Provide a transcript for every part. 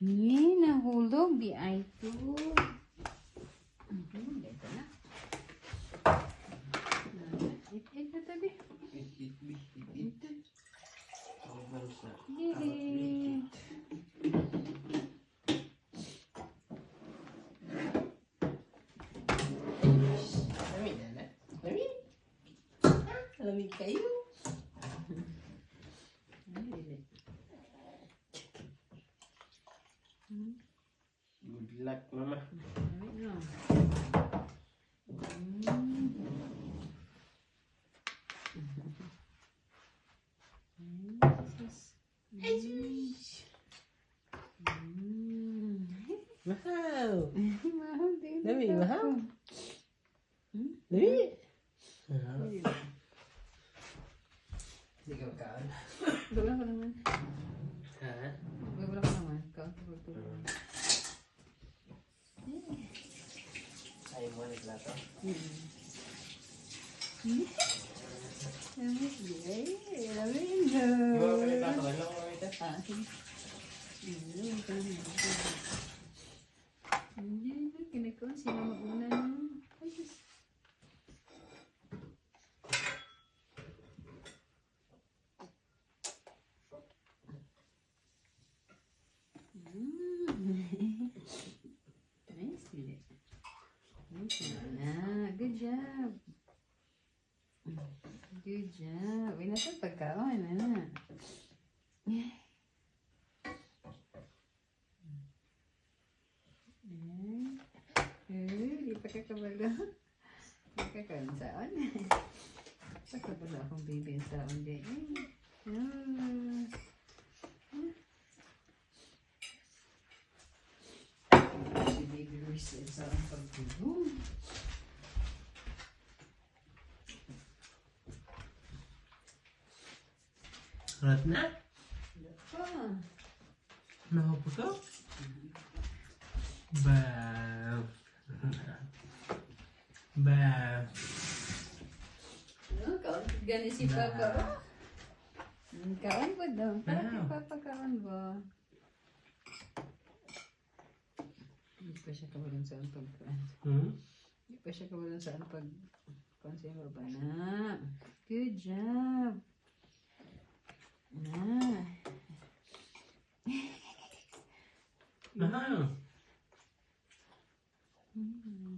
Nih, nahulog di ay ito. Ito na. Ito tadi. Ito. Yay. Lamig kayo. Good luck, Mama. Mahal. Mahal din. Dami, mahal. Dami. Hindi ka kaan. Wala ka naman. Ha? Wala ka naman. Kaunti. Ayaw mo naglato? Lamig di ay. Lamig Di ba ako na. naglato? Ano ko ito? Sige. Lamig ka naman. Hindi. Kinakaon sila mag-una no. Ay, Diyos. Nice, Lily. Nice na. Good job. Good job. Uy, nasa pagkaon, na. Di pa kakabalo. Kakakaon saon. Kakabalo akong baby saon din. Si baby Ruiz saon pagtulog. Rat na? Pa. Nakapusok? Bav. Bav. Kaon gani si Papa. Kaon po daw. Parang Wow. Papa kaon ba? Hindi pa siya kawalan saan pagkaan. Hindi pa siya kawalan saan pag konsumer ba na. Good job. Na. Mahal.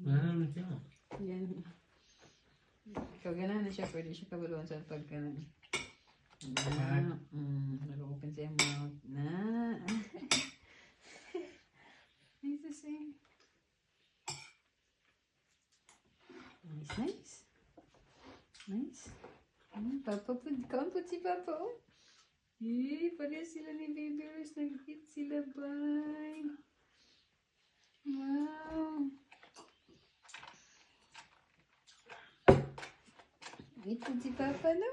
Mahal mo siya. Yan. Ikaw ganahan na siya, pwede siya kabaluan sa pagkanan. Na. Nag-open sa mouth. Na. Nice to see. Nice. Nice. Papa po, kaon po si Papa, oh. Pareha sila ni Baby Rose. Nag-hit sila, bye. Wow. Ito si Papa na.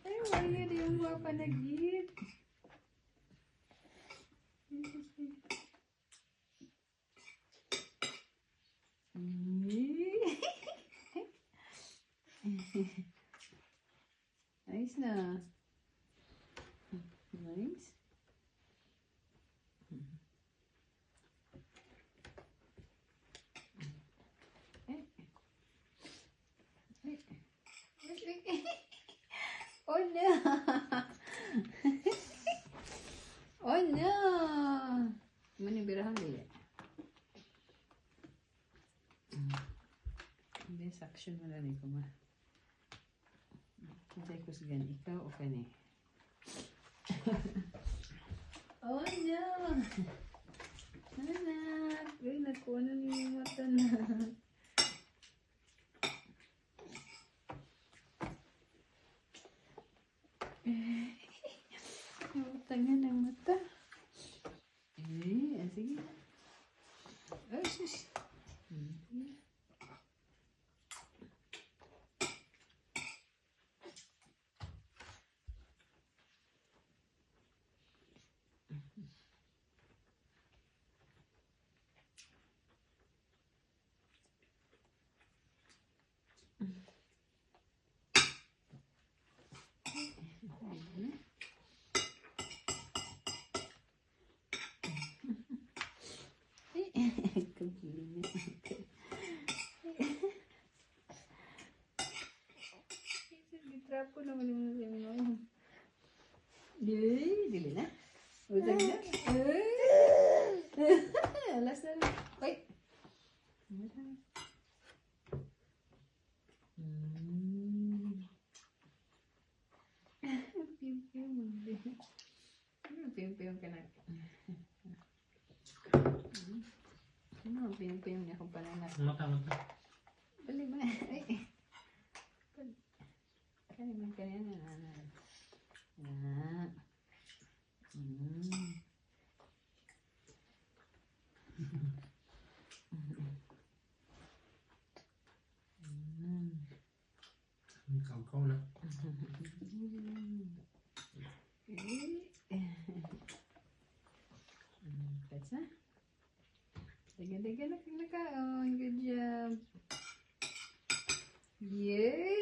Ay, wala yung Papa nag-hit. Nice na. Nice. Oh no! Oh no! Manibirahan nila. Hindi, suction mo na rin ko ma. Hindi ko sa gan ikaw o ka ni. Oh no! Anak! Uy, nakuha na niyo yung mata na. Nabutangan ng mata. Sige. Ay, sus. Kebuli na. Ditrapo naman yung sabi mo. Yay, dili na. Usag na. Alas na rin. Wait. Piyong-piyong ka na. Piyong-piyong niya kung pananap. Mata. Bali ba? Ay. Kanina. Kau na. That's na. Dagan na kang nakaon. Good job. Yay!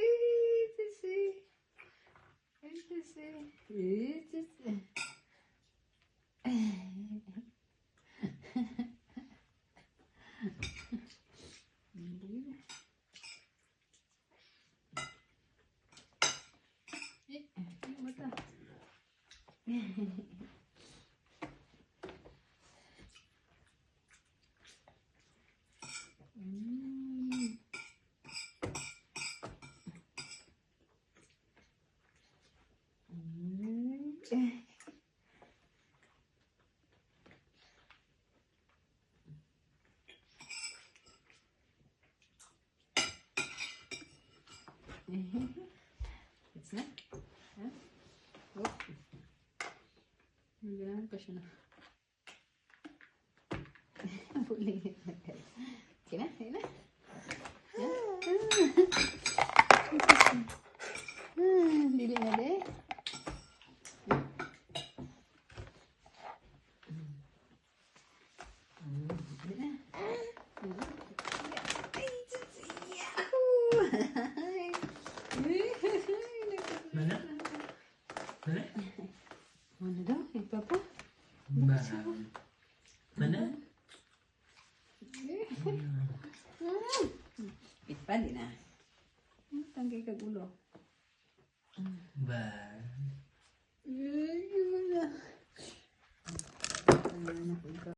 It's na. Huh? Oh. Ganahan pa siya na. Buling na guys. Okay na? Dili na de. Mana dah? Apa? Mana? Pitpa din na. Tanggay ka gulo. Ba. Gimana?